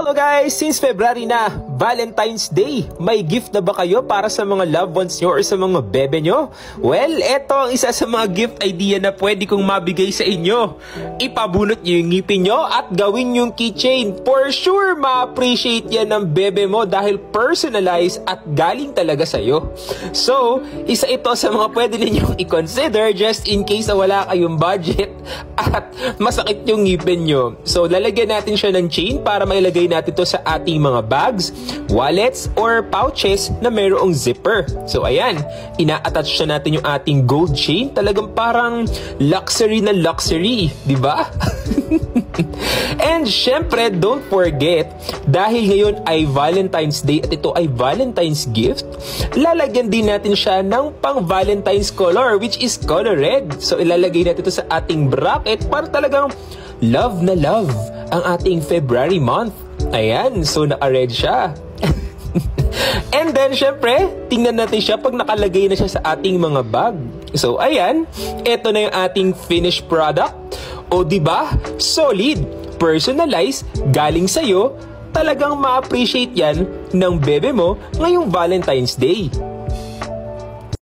Hello guys! Since February na, Valentine's Day, may gift na ba kayo para sa mga loved ones nyo or sa mga bebe nyo? Well, eto ang isa sa mga gift idea na pwede kong mabigay sa inyo. Ipabunot nyo yung ngipin nyo at gawin yung keychain. For sure, ma-appreciate yan ng bebe mo dahil personalized at galing talaga sa'yo. So, isa ito sa mga pwede ninyong i-consider just in case na wala kayong budget at masakit yung ngipin nyo. So, lalagyan natin siya ng chain para mailagay natin to sa ating mga bags, wallets, or pouches na mayroong zipper. So ayan, ina-attach siya natin yung ating gold chain. Talagang parang luxury na luxury, di ba? And syempre, don't forget, dahil ngayon ay Valentine's Day at ito ay Valentine's gift, lalagyan din natin siya ng pang Valentine's color, which is color red. So ilalagay natin ito sa ating bracket para talagang love na love ang ating February month. Ayan, so naka-red siya. And then, syempre, tingnan natin siya pag nakalagay na siya sa ating mga bag. So, ayan, ito na yung ating finished product. O, diba? Solid, personalized, galing sa'yo, talagang ma-appreciate yan ng bebe mo ngayong Valentine's Day.